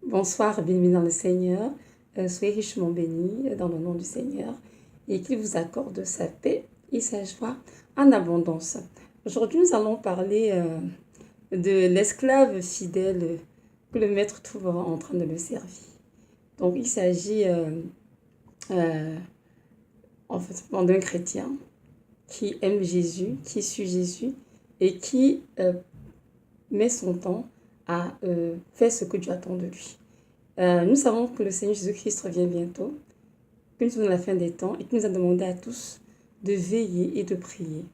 Bonsoir, bienvenue dans le Seigneur. Soyez richement bénis dans le nom du Seigneur et qu'il vous accorde sa paix et sa joie en abondance. Aujourd'hui, nous allons parler de l'esclave fidèle que le maître trouvera en train de le servir. Donc, il s'agit en fait d'un chrétien qui aime Jésus, qui suit Jésus et qui met son temps à faire ce que Dieu attend de lui. Nous savons que le Seigneur Jésus-Christ revient bientôt, que nous sommes dans la fin des temps et qu'il nous a demandé à tous de veiller et de prier.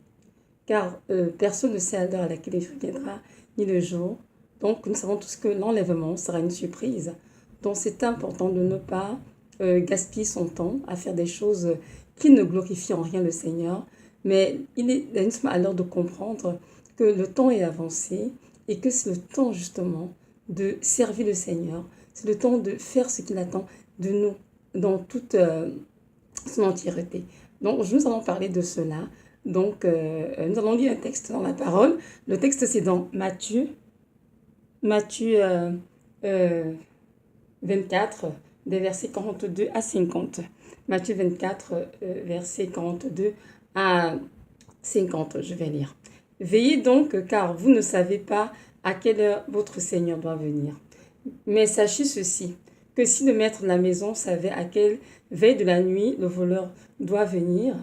Car personne ne sait à l'heure à laquelle il reviendra, ni le jour. Donc nous savons tous que l'enlèvement sera une surprise. Donc c'est important de ne pas gaspiller son temps à faire des choses qui ne glorifient en rien le Seigneur. Mais il est à l'heure de comprendre que le temps est avancé et que c'est le temps justement de servir le Seigneur. C'est le temps de faire ce qu'il attend de nous dans toute son entièreté. Donc, nous allons parler de cela. Donc, nous allons lire un texte dans la parole. Le texte, c'est dans Matthieu 24, des versets 42 à 50. Matthieu 24, versets 42 à 50, je vais lire. Veillez donc, car vous ne savez pas à quelle heure votre Seigneur doit venir. Mais sachez ceci, que si le maître de la maison savait à quelle veille de la nuit le voleur doit venir,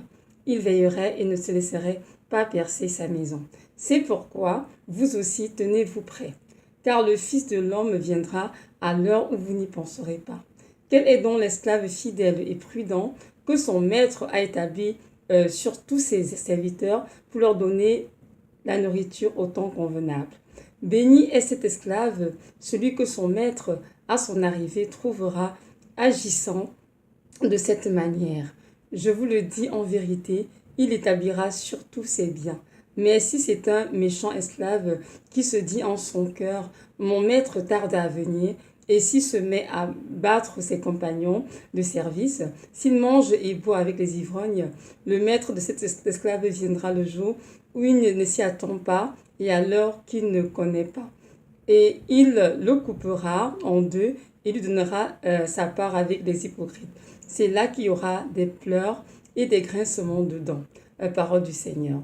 il veillerait et ne se laisserait pas percer sa maison. C'est pourquoi vous aussi tenez-vous prêts, car le Fils de l'homme viendra à l'heure où vous n'y penserez pas. Quel est donc l'esclave fidèle et prudent que son maître a établi sur tous ses serviteurs pour leur donner la nourriture au temps convenable? Béni est cet esclave, celui que son maître, à son arrivée, trouvera agissant de cette manière. Je vous le dis en vérité, il établira sur tous ses biens. Mais si c'est un méchant esclave qui se dit en son cœur, mon maître tarde à venir, et s'il se met à battre ses compagnons de service, s'il mange et boit avec les ivrognes, le maître de cet esclave viendra le jour où il ne s'y attend pas et à l'heure qu'il ne connaît pas. Et il le coupera en deux et lui donnera sa part avec les hypocrites. C'est là qu'il y aura des pleurs et des grincements de dents. Parole du Seigneur.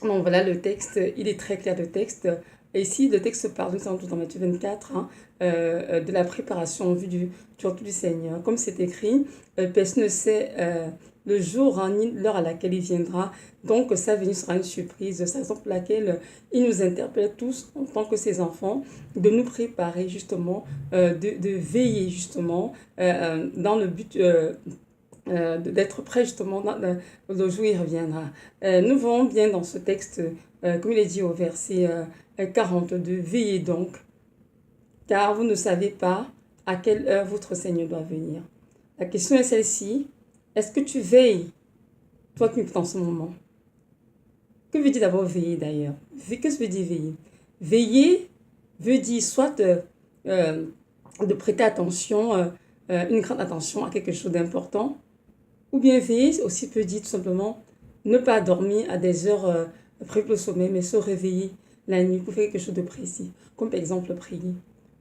Donc voilà le texte, il est très clair le texte. Et ici, le texte parle, nous sommes tous dans Matthieu 24, de la préparation en vue du retour du Seigneur. Comme c'est écrit, personne ne sait le jour ni l'heure à laquelle il viendra. Donc, sa venue sera une surprise. C'est la raison pour laquelle il nous interpelle tous, en tant que ses enfants, de nous préparer justement, de veiller justement dans le but d'être prêt justement le jour où il reviendra. Nous voyons bien dans ce texte, comme il est dit au verset 42, veillez donc, car vous ne savez pas à quelle heure votre Seigneur doit venir. La question est celle-ci, est-ce que tu veilles, toi qui m'écoutes en ce moment? Que veut dire d'abord veiller d'ailleurs? Qu'est-ce que veut dire veiller? Veiller veut dire soit de prêter attention, une grande attention à quelque chose d'important, ou bien veiller aussi peut dire tout simplement ne pas dormir à des heures prévues pour le sommeil, mais se réveiller la nuit pour faire quelque chose de précis, comme par exemple prier.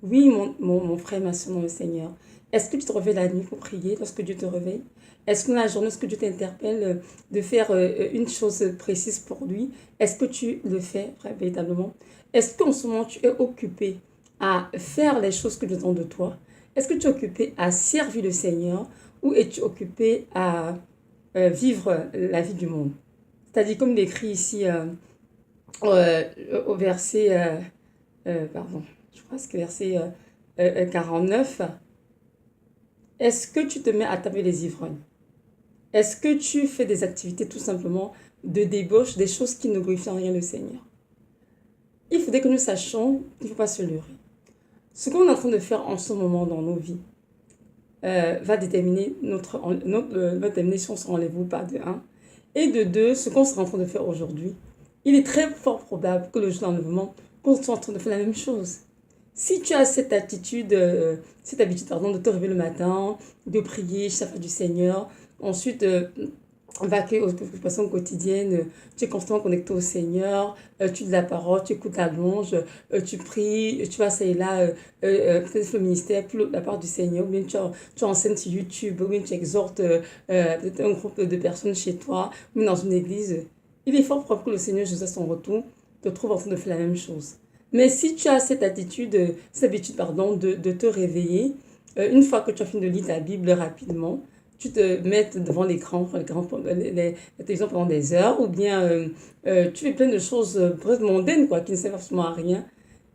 Oui, mon frère, ma soeur dans le Seigneur, est-ce que tu te réveilles la nuit pour prier lorsque Dieu te réveille? Est-ce que dans la journée, lorsque Dieu t'interpelle de faire une chose précise pour lui, est-ce que tu le fais véritablement? Est-ce qu'en ce moment, tu es occupé à faire les choses que Dieu attend de toi? Est-ce que tu es occupé à servir le Seigneur ou es-tu occupé à vivre la vie du monde? C'est-à-dire, comme il écrit ici au verset, pardon, je crois que c'est verset 49, est-ce que tu te mets à taper les ivrognes? Est-ce que tu fais des activités tout simplement de débauche, des choses qui ne glorifient en rien le Seigneur? Il faudrait que nous sachions qu'il ne faut pas se leurrer. Ce qu'on est en train de faire en ce moment dans nos vies va déterminer va déterminer si on se enlève ou pas de 1. Et de 2, ce qu'on sera en train de faire aujourd'hui. Il est très fort probable que le jour d'enlèvement, qu'on soit en train de faire la même chose. Si tu as cette habitude de te réveiller le matin, de prier, chaque fois du Seigneur, ensuite vaquer aux occupations quotidiennes, tu es constamment connecté au Seigneur, tu lis la parole, tu écoutes la louange, tu pries, tu vas ça et là, peut-être le ministère, plus la part du Seigneur, ou bien tu enseignes sur YouTube, ou bien tu exhortes peut-être un groupe de personnes chez toi, ou dans une église. Il est fort probable que le Seigneur Jésus à son retour te trouve en train de faire la même chose. Mais si tu as cette habitude pardon, de te réveiller, une fois que tu as fini de lire ta Bible rapidement, tu te mets devant l'écran, la télévision pendant des heures, ou bien tu fais plein de choses presque mondaines, quoi, qui ne servent absolument à rien.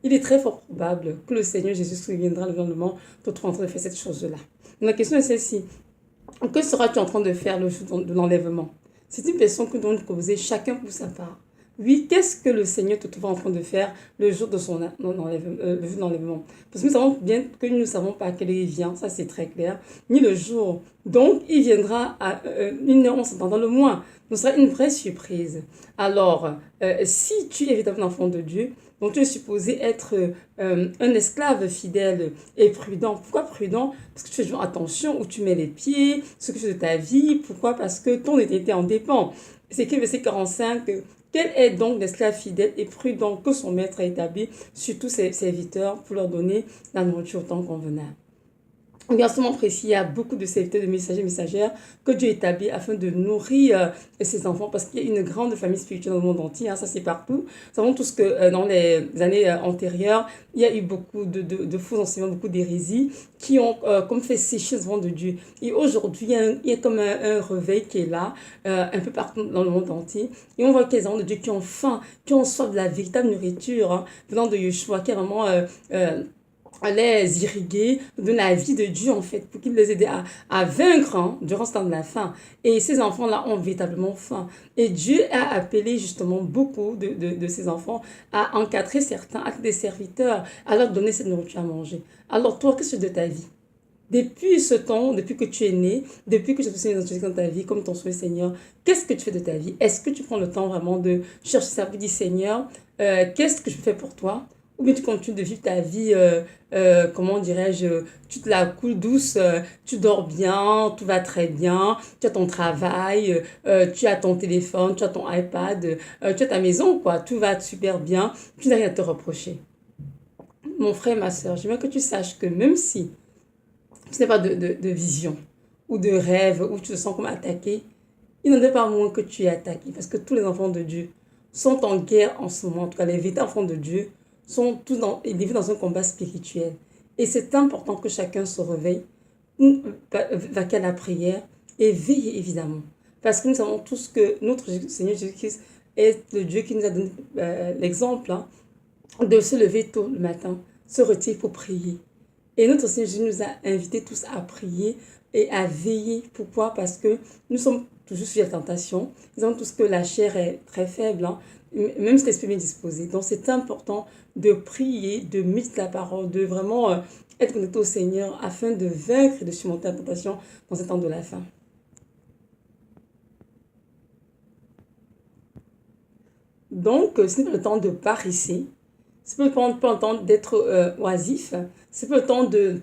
Il est très fort probable que le Seigneur Jésus viendra le lendemain, te trouve en train de faire cette chose-là. La question est celle-ci. Que seras-tu en train de faire le jour de l'enlèvement? C'est une question que nous devons poser chacun pour sa part. Oui, qu'est-ce que le Seigneur te trouve en train de faire le jour de le jour de l'enlèvement? Parce que nous savons bien que nous ne savons pas à quelle heure il vient, ça c'est très clair, ni le jour. Donc, il viendra à une heure, on s'entend dans le moins. Ce sera une vraie surprise. Alors, si tu es évidemment un enfant de Dieu, donc tu es supposé être un esclave fidèle et prudent. Pourquoi prudent? Parce que tu fais toujours attention où tu mets les pieds, ce que tu fais de ta vie. Pourquoi? Parce que ton éternité en dépend. C'est écrit verset 45. Quel est donc l'esclave fidèle et prudent que son maître a établi sur tous ses serviteurs pour leur donner la nourriture au temps convenable? Versement précis, il y a beaucoup de serviteurs, de messagers, messagères que Dieu établit afin de nourrir ses enfants parce qu'il y a une grande famille spirituelle dans le monde entier, hein, ça c'est partout. Nous savons tous que dans les années antérieures, il y a eu beaucoup de faux enseignements, beaucoup d'hérésies qui ont comme fait sécher le vent de Dieu. Et aujourd'hui, il y a comme un réveil qui est là, un peu partout dans le monde entier. Et on voit qu'il y a des enfants de Dieu qui ont faim, qui ont soif de la véritable nourriture, hein, venant de Yeshua, qui est vraiment les irriguer de la vie de Dieu en fait pour qu'il les aide à vaincre durant ce temps de la faim. Et ces enfants-là ont véritablement faim. Et Dieu a appelé justement beaucoup de ces enfants à encadrer certains, à être des serviteurs, à leur donner cette nourriture à manger. Alors toi, qu'est-ce que c'est de ta vie? Depuis ce temps, depuis que tu es né, depuis que tu as dans ta vie, comme ton souhait Seigneur, qu'est-ce que tu fais de ta vie? Est-ce que tu prends le temps vraiment de chercher ça, pour dire Seigneur, qu'est-ce que je fais pour toi? Ou bien tu continues de vivre ta vie, comment dirais-je, tu te la coules douce, tu dors bien, tout va très bien, tu as ton travail, tu as ton téléphone, tu as ton iPad, tu as ta maison, quoi, tout va super bien, tu n'as rien à te reprocher. Mon frère, ma soeur, j'aimerais que tu saches que même si tu n'as pas de vision ou de rêve, ou tu te sens comme attaqué, il n'en est pas moins que tu es attaqué, parce que tous les enfants de Dieu sont en guerre en ce moment, en tout cas les véritables enfants de Dieu, ils vivent dans un combat spirituel. Et c'est important que chacun se réveille, vaque à la prière et veille évidemment. Parce que nous savons tous que notre Seigneur Jésus-Christ est le Dieu qui nous a donné l'exemple de se lever tôt le matin, se retirer pour prier. Et notre Seigneur Jésus nous a invités tous à prier et à veiller. Pourquoi? Parce que nous sommes toujours sous la tentation. Nous savons tous que la chair est très faible, même si l'esprit est bien disposé. Donc c'est important de prier, de méditer la parole, de vraiment être connecté au Seigneur afin de vaincre et de surmonter la tentation dans ce temps de la fin. Donc, ce n'est pas le temps de paresser, c'est pas le temps d'être oisif, c'est pas le temps de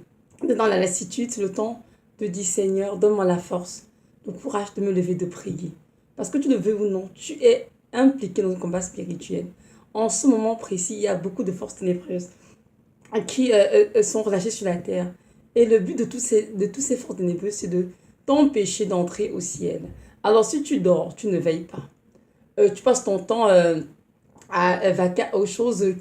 dans la lassitude, c'est le temps de dire Seigneur, donne-moi la force, le courage de me lever, de prier. Parce que tu le veux ou non, tu es impliqué dans un combat spirituel. En ce moment précis, il y a beaucoup de forces ténébreuses qui sont relâchées sur la terre. Et le but de tous ces forces ténébreuses, c'est de t'empêcher d'entrer au ciel. Alors si tu dors, tu ne veilles pas. Tu passes ton temps à vaquer aux choses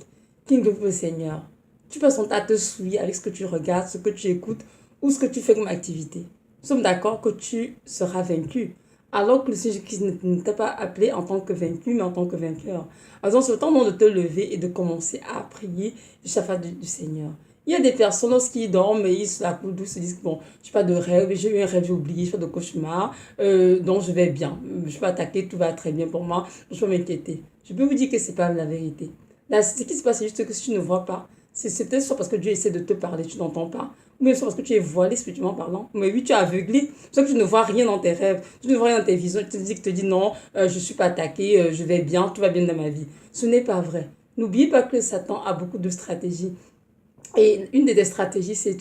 qui ne glorifient le Seigneur. Tu passes ton temps à te souiller avec ce que tu regardes, ce que tu écoutes ou ce que tu fais comme activité. Nous sommes d'accord que tu seras vaincu. Alors que le Seigneur Christ ne t'a pas appelé en tant que vaincu, mais en tant que vainqueur. Alors, c'est le temps de te lever et de commencer à prier le chafat du Seigneur. Il y a des personnes, lorsqu'ils dorment, ils se la coulent douce, se disent, bon, je n'ai pas de rêve, j'ai eu un rêve, j'ai oublié, je fais de cauchemar, donc je vais bien. Je peux attaquer, tout va très bien pour moi, je peux m'inquiéter. Je peux vous dire que ce n'est pas la vérité. Là, ce qui se passe, c'est juste que si tu ne vois pas, c'est peut-être soit parce que Dieu essaie de te parler, tu n'entends pas, ou même soit parce que tu es voilé spirituellement parlant. Mais oui, tu es aveuglé, soit que tu ne vois rien dans tes rêves, tu ne vois rien dans tes visions, tu te dis non, je ne suis pas attaqué, je vais bien, tout va bien dans ma vie. Ce n'est pas vrai. N'oubliez pas que Satan a beaucoup de stratégies. Et une des stratégies, c'est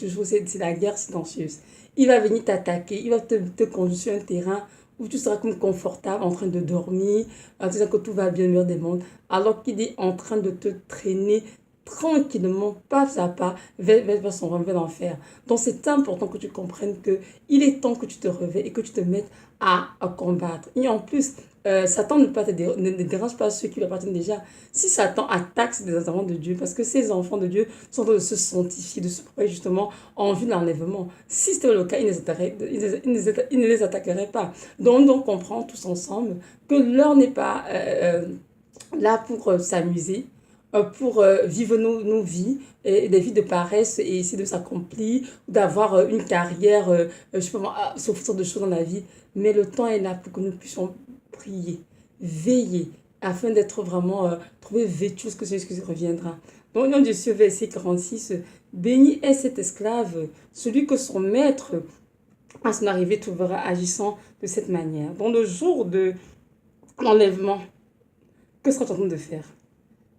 la guerre silencieuse. Il va venir t'attaquer, il va te conduire sur un terrain où tu seras comme confortable en train de dormir, en disant que tout va bien, le meilleur des mondes, alors qu'il est en train de te traîner tranquillement, pas à pas, vers son rêve, vers l'enfer. Donc c'est important que tu comprennes que il est temps que tu te réveilles et que tu te mettes à combattre. Et en plus, Satan ne dérange pas ceux qui lui appartiennent déjà. Si Satan attaque des enfants de Dieu, parce que ces enfants de Dieu sont en train de se sanctifier, de se préparer justement en vue de l'enlèvement. Si c'était le cas, il ne les attaquerait pas. Donc, on comprend tous ensemble que l'heure n'est pas là pour s'amuser, pour vivre nos vies, et des vies de paresse et essayer de s'accomplir, d'avoir une carrière, je sais pas moi, sauf sorte de choses dans la vie. Mais le temps est là pour que nous puissions prier, veiller, afin d'être vraiment trouvé vêtus que c'est ce qui reviendra. Donc, au nom de ce verset 46, béni est cet esclave, celui que son maître, à son arrivée, trouvera agissant de cette manière. Dans le jour de l'enlèvement, que sera-t-on en train de faire?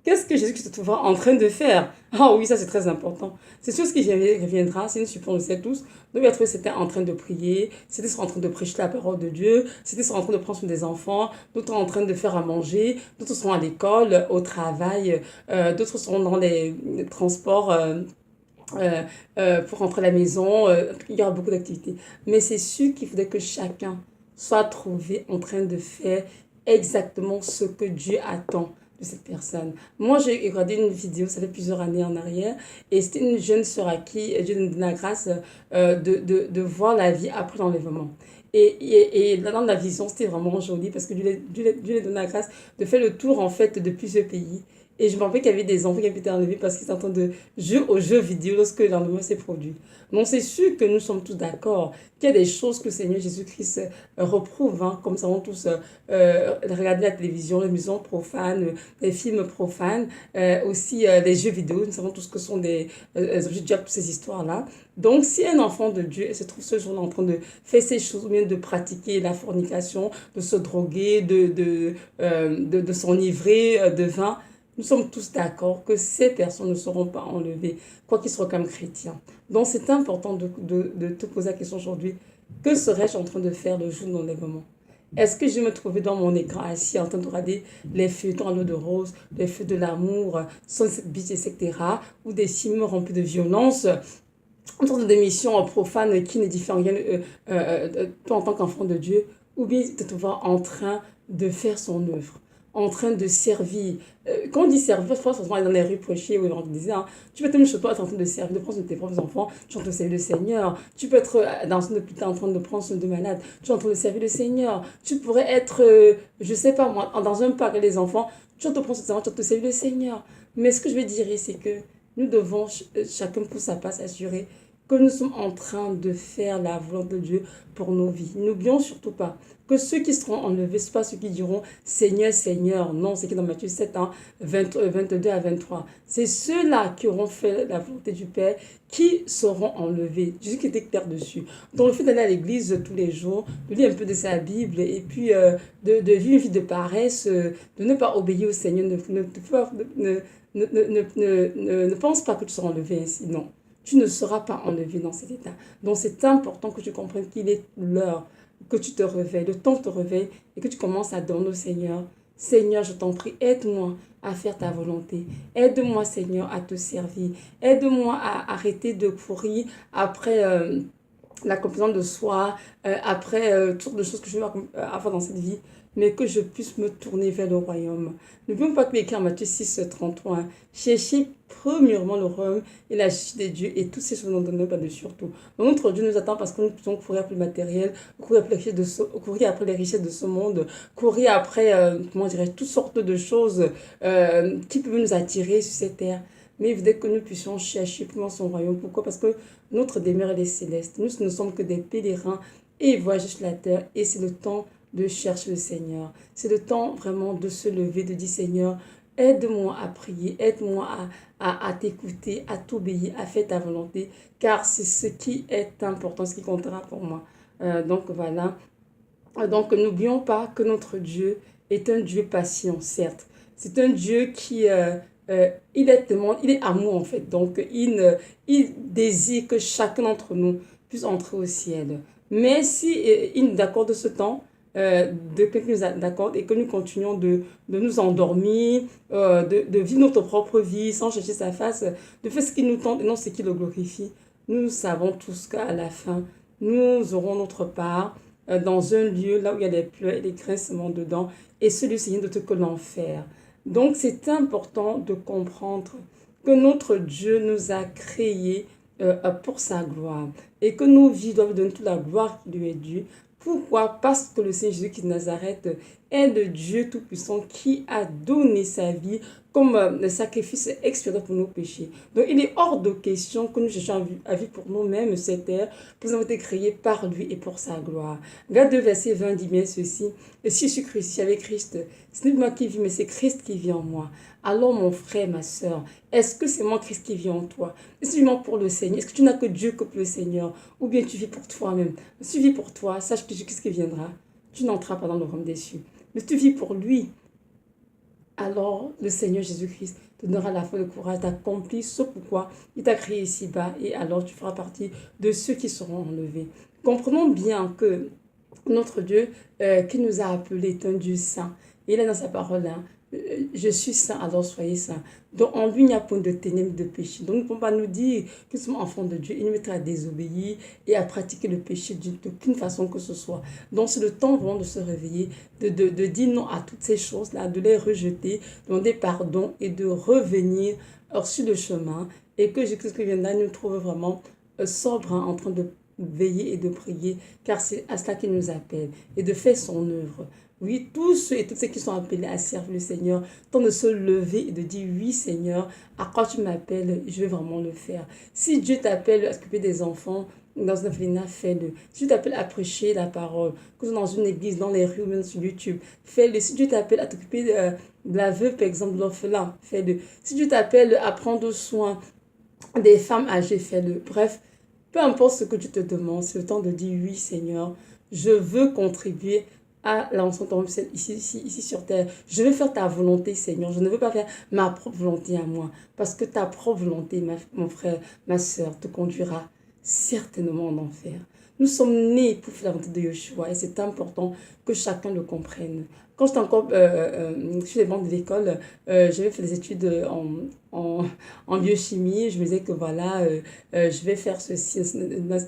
Qu'est-ce que Jésus se trouvera en train de faire? Ah oui, ça c'est très important. C'est sûr ce qui reviendra, c'est une support, on le sait tous. Donc, il a trouvé c'était en train de prier, c'était en train de prêcher la parole de Dieu, c'était en train de prendre soin des enfants, d'autres en train de faire à manger, d'autres seront à l'école, au travail, d'autres seront dans les transports pour rentrer à la maison. Il y aura beaucoup d'activités. Mais c'est sûr qu'il faudrait que chacun soit trouvé en train de faire exactement ce que Dieu attend de cette personne. Moi, j'ai regardé une vidéo, ça fait plusieurs années en arrière, et c'était une jeune sœur à qui Dieu nous donne la grâce de voir la vie après l'enlèvement. Et dans la vision, c'était vraiment joli parce que Dieu lui donne la grâce de faire le tour en fait de plusieurs pays. Et je me rappelle qu'il y avait des enfants qui avaient été enlevés parce qu'ils étaient en train de jouer aux jeux vidéo lorsque l'enlèvement s'est produit. Donc c'est sûr que nous sommes tous d'accord qu'il y a des choses que le Seigneur Jésus-Christ reprouve, hein, comme nous savons tous regarder la télévision, les maisons profanes, les films profanes, aussi les jeux vidéo, nous savons tous que ce sont des objets de diable, toutes ces histoires-là. Donc si un enfant de Dieu se trouve ce jour-là en train de faire ces choses, ou bien de pratiquer la fornication, de se droguer, de s'enivrer de vin, nous sommes tous d'accord que ces personnes ne seront pas enlevées, quoi qu'ils soient comme chrétiens. Donc c'est important de te poser la question aujourd'hui, que serais-je en train de faire le jour de l'enlèvement? Est-ce que je vais me trouver dans mon écran assis en train de regarder les feuilletons à l'eau de rose, les feux de l'amour, Sunset Beach, etc., ou des films remplis de violence, une sorte d'émission profane qui ne diffère rien, toi en tant qu'enfant de Dieu, ou bien de te voir en train de faire son œuvre, en train de servir. Quand on dit servir, je pense qu'on est dans les rues prêcher ou évangéliser. Hein. Tu peux être même chez toi être en train de servir, de prendre soin de tes propres enfants, tu es en train de servir le Seigneur. Tu peux être dans un hôpital en train de prendre soin de malades, tu es en train de servir le Seigneur. Tu pourrais être, je sais pas moi, dans un parc avec les enfants, tu es en train de prendre soin de tes enfants, tu es en train de servir le Seigneur. Mais ce que je veux dire, c'est que nous devons chacun pour sa part s'assurer que nous sommes en train de faire la volonté de Dieu pour nos vies. N'oublions surtout pas que ceux qui seront enlevés, ce ne sont pas ceux qui diront Seigneur, Seigneur. Non, c'est qui dans Matthieu 7, hein, 22 à 23. C'est ceux-là qui auront fait la volonté du Père qui seront enlevés. Jésus qui était clair dessus. Donc le fait d'aller à l'église tous les jours, de lire un peu de sa Bible et puis de vivre une vie de paresse, de ne pas obéir au Seigneur, ne pense pas que tu seras enlevé ainsi. Non. Tu ne seras pas enlevé dans cet état. Donc c'est important que tu comprennes qu'il est l'heure que tu te réveilles, le temps te réveille et que tu commences à demander au Seigneur, Seigneur, je t'en prie, aide-moi à faire ta volonté. Aide-moi, Seigneur, à te servir. Aide-moi à arrêter de courir après l'accomplissement de soi, après toutes sortes de choses que je veux avoir dans cette vie, mais que je puisse me tourner vers le royaume. N'oublions pas que l'écrit en Matthieu 6, 33, hein, cherchez premièrement le royaume et la justice de Dieu et toutes ces choses nous donnent pas de surtout. Donc notre Dieu nous attend parce que nous pouvons courir après le matériel, courir après les richesses de ce monde, courir après, comment dirais-je, toutes sortes de choses qui peuvent nous attirer sur cette terre. Mais il faudrait que nous puissions chercher plus son royaume. Pourquoi? Parce que notre demeure, elle est céleste. Nous ne sommes que des pèlerins et voyageurs sur la terre. Et c'est le temps de chercher le Seigneur. C'est le temps vraiment de se lever, de dire Seigneur, aide-moi à prier, aide-moi à t'écouter, à t'obéir, à faire ta volonté. Car c'est ce qui est important, ce qui comptera pour moi. Donc voilà. Donc n'oublions pas que notre Dieu est un Dieu patient, certes. C'est un Dieu qui... il est amour en fait. Donc, il désire que chacun d'entre nous puisse entrer au ciel. Mais si il nous accorde ce temps, de que nous accorde et que nous continuons de nous endormir, de vivre notre propre vie sans chercher sa face, de faire ce qui nous tente et non ce qui le glorifie. Nous savons tous qu'à la fin, nous aurons notre part dans un lieu là où il y a des pleurs et des grincements dedans, et celui Seigneur de que l'enfer. Donc c'est important de comprendre que notre Dieu nous a créés pour sa gloire et que nos vies doivent donner toute la gloire qui lui est due. Pourquoi? Parce que le Seigneur Jésus de Nazareth est le Dieu Tout-Puissant qui a donné sa vie comme le sacrifice expiatoire pour nos péchés. Donc il est hors de question que nous cherchions à vivre pour nous-mêmes cette terre, nous avons été créés par lui et pour sa gloire. Regarde le verset 20 dit bien ceci: et si je suis crucifié avec Christ, ce n'est pas moi qui vis, mais c'est Christ qui vit en moi. Alors mon frère, ma soeur, est-ce que c'est moi Christ qui vit en toi? Est-ce que tu vis pour le Seigneur? Est-ce que tu n'as que Dieu que pour le Seigneur? Ou bien tu vis pour toi-même? Si tu vis pour toi, sache que Jésus-Christ qui viendra, tu n'entreras pas dans le royaume des cieux. Mais si tu vis pour lui, alors le Seigneur Jésus-Christ te donnera la foi et le courage d'accomplir ce pourquoi il t'a créé ici-bas, et alors tu feras partie de ceux qui seront enlevés. Comprenons bien que notre Dieu qui nous a appelés est un Dieu saint. Il est dans sa parole, hein, je suis saint, alors soyez saints. Donc en lui, il n'y a point de ténèbres, de péché. Donc nous ne pouvons pas nous dire que nous sommes enfants de Dieu. Il nous mettra à désobéir et à pratiquer le péché d'aucune façon que ce soit. Donc c'est le temps vraiment de se réveiller, de dire non à toutes ces choses-là, de les rejeter, de demander pardon et de revenir sur le chemin. Et que Jésus qui viendra nous trouve vraiment sobre, hein, en train de veiller et de prier, car c'est à cela qu'il nous appelle, et de faire son œuvre. Oui, tous ceux et toutes ceux qui sont appelés à servir le Seigneur, tant de se lever et de dire: oui Seigneur, à quoi tu m'appelles, je vais vraiment le faire. Si Dieu t'appelle à s'occuper des enfants, dans un orphelinat, fais-le. Si Dieu t'appelle à prêcher la parole, que ce soit dans une église, dans les rues ou même sur YouTube, fais-le. Si Dieu t'appelle à t'occuper de la veuve, par exemple, de l'orphelin, fais-le. Si Dieu t'appelle à prendre soin des femmes âgées, fais-le. Bref, peu importe ce que tu te demandes, c'est le temps de dire: oui Seigneur, je veux contribuer à l'avancement de ton royaume ici sur terre. Je veux faire ta volonté, Seigneur. Je ne veux pas faire ma propre volonté à moi. Parce que ta propre volonté, mon frère, ma soeur, te conduira certainement en enfer. Nous sommes nés pour faire la volonté de Yeshua et c'est important que chacun le comprenne. Quand j'étais encore sur les bancs de l'école, j'avais fait des études en biochimie. Je me disais que voilà, je vais faire ceci,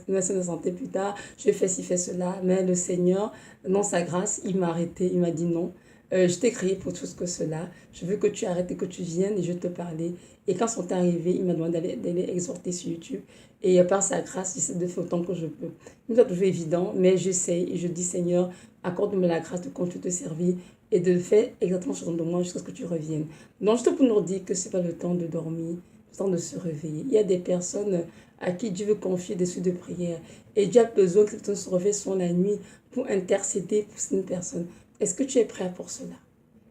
nation de santé plus tard, je vais faire ci, faire cela. Mais le Seigneur, dans sa grâce, il m'a arrêté, il m'a dit non. Je t'ai créé pour tout ce que cela. Je veux que tu arrêtes et que tu viennes et je te parler. Et quand sont arrivés, il m'a demandé d'aller exhorter sur YouTube. Et par sa grâce, j'essaie de faire autant que je peux. Ce n'est pas toujours évident, mais j'essaye et je dis: Seigneur, accorde-moi la grâce de continuer de te servir et de faire exactement ce que tu de moi jusqu'à ce que tu reviennes. Donc, juste pour nous dire que ce n'est pas le temps de dormir, le temps de se réveiller. Il y a des personnes à qui Dieu veut confier des suites de prière. Et Dieu a besoin que quelqu'un se réveille sur la nuit pour intercéder pour une personne. Est-ce que tu es prêt pour cela?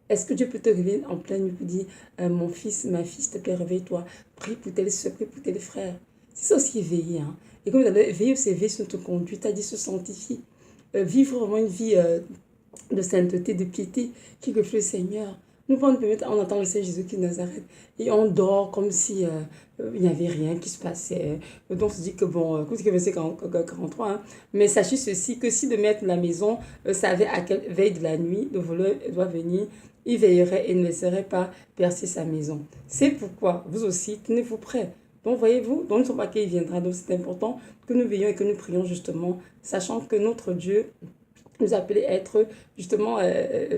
Est-ce que Dieu peut te réveiller en pleine nuit pour dire: mon fils, ma fille, s'il te plaît, réveille-toi. Prie pour tes soeurs, prie pour tes frères. C'est ça aussi veiller. Hein? Et comme veiller, c'est veiller sur notre conduite, c'est-à-dire se sanctifier. Vivre vraiment une vie de sainteté, de piété qui reflète le Seigneur. Nous pouvons nous permettre, on entend le Seigneur Jésus qui nous arrête et on dort comme si il n'y avait rien qui se passait. Donc on se dit que bon, comme c'est que verset 43, hein, mais sachez ceci, que si le maître de la maison savait à quelle veille de la nuit le voleur doit venir, il veillerait et ne laisserait pas percer sa maison. C'est pourquoi vous aussi, tenez-vous prêts. Donc voyez-vous, donc ne sommes pas qu'il viendra. Donc c'est important que nous veillions et que nous prions justement, sachant que notre Dieu nous appelle à être justement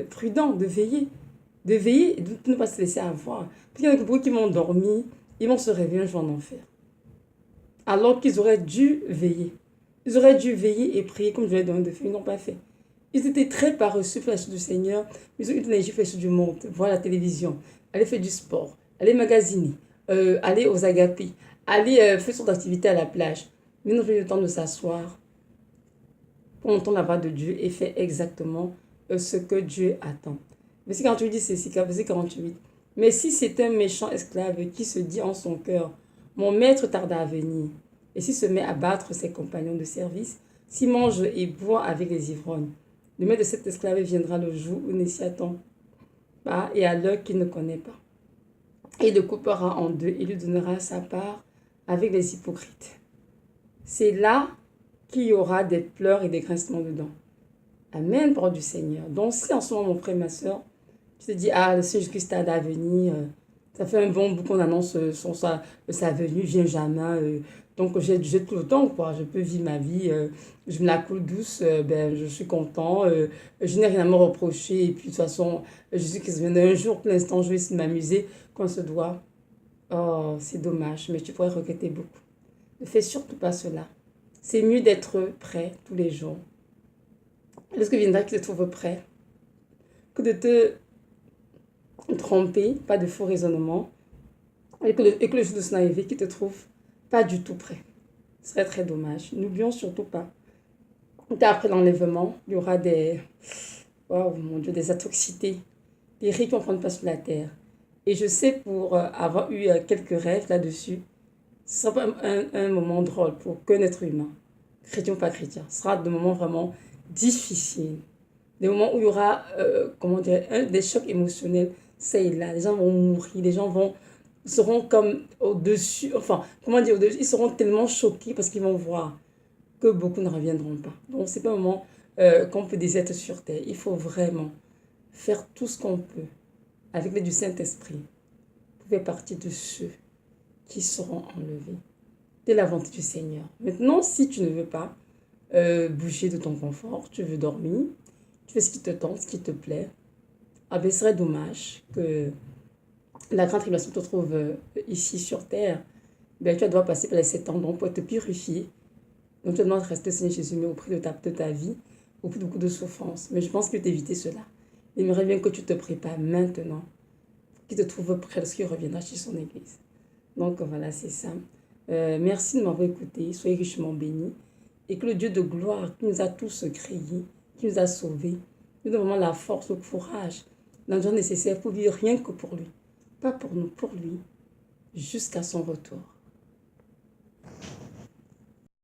prudents, de veiller et de ne pas se laisser avoir. Parce qu'il y en a beaucoup qui vont dormir, ils vont se réveiller un jour en enfer. Alors qu'ils auraient dû veiller. Ils auraient dû veiller et prier comme je l'ai demandé de faire. Ils n'ont pas fait. Ils étaient très paresseux pour la chose du Seigneur, mais ils ont eu de l'énergie pour la chose du monde. Voir la télévision, aller faire du sport, aller magasiner, aller aux agapés, aller faire son activité à la plage. Mais ils n'ont pas eu le temps de s'asseoir pour entendre la voix de Dieu et faire exactement ce que Dieu attend. Verset 48 dit ceci, verset 48. Mais si c'est un méchant esclave qui se dit en son cœur: mon maître tarde à venir, et s'il se met à battre ses compagnons de service, s'il mange et boit avec les ivrognes, le maître de cet esclave viendra le jour où il ne s'y attend pas et à l'heure qu'il ne connaît pas. Et il le coupera en deux et lui donnera sa part avec les hypocrites. C'est là qu'il y aura des pleurs et des grincements dedans. Amen, parole du Seigneur. Donc, si en ce moment, mon frère, ma soeur, tu te dis, ah, le Seigneur Jésus-Christ a venir, ça fait un bon bout qu'on annonce sa venue, vient jamais. Donc, j'ai tout le temps, quoi. Je peux vivre ma vie, je me la coule douce, ben, je suis content, je n'ai rien à me reprocher. Et puis, de toute façon, Jésus-Christ vient d'un jour, pour l'instant, je vais essayer de m'amuser quand on se doit. Oh, c'est dommage, mais tu pourrais regretter beaucoup. Ne fais surtout pas cela. C'est mieux d'être prêt tous les jours. Lorsque viendra qu'il te trouve prêt, que de te tromper, pas de faux raisonnements, et que le jour de son arrivée, qu'il te trouve pas du tout prêt. Ce serait très dommage. N'oublions surtout pas qu'après l'enlèvement, il y aura oh mon Dieu, des atrocités, des rires qui vont prendre place sur la terre. Et je sais, pour avoir eu quelques rêves là-dessus, ce sera pas un moment drôle pour qu'un être humain, chrétien ou pas chrétien. Ce sera des moments vraiment difficiles. Des moments où il y aura, des chocs émotionnels, ça et là. Les gens vont mourir, les gens seront comme au-dessus, enfin, comment dire, au-dessus, ils seront tellement choqués parce qu'ils vont voir que beaucoup ne reviendront pas. Donc, c'est pas un moment qu'on peut déserter sur terre. Il faut vraiment faire tout ce qu'on peut avec l'aide du Saint-Esprit. Vous faites partie de ceux qui seront enlevés. C'est la volonté du Seigneur. Maintenant, si tu ne veux pas bouger de ton confort, tu veux dormir, tu fais ce qui te tente, ce qui te plaît, ah ben, ce serait dommage que la grande tribulation te trouve ici sur terre. Ben, tu dois passer par les 7 ans donc pour te purifier. Donc tu dois rester Seigneur Jésus, mais au prix de ta vie, au prix de beaucoup de souffrances. Mais je pense que d'éviter cela. J'aimerais bien que tu te prépares maintenant, qu'il te trouve prêt lorsqu'il reviendra chez son église. Donc voilà, c'est ça. Merci de m'avoir écouté. Soyez richement bénis. Et que le Dieu de gloire qui nous a tous créés, qui nous a sauvés, nous donne vraiment la force, le courage, l'endurance nécessaire pour vivre rien que pour lui. Pas pour nous, pour lui, jusqu'à son retour.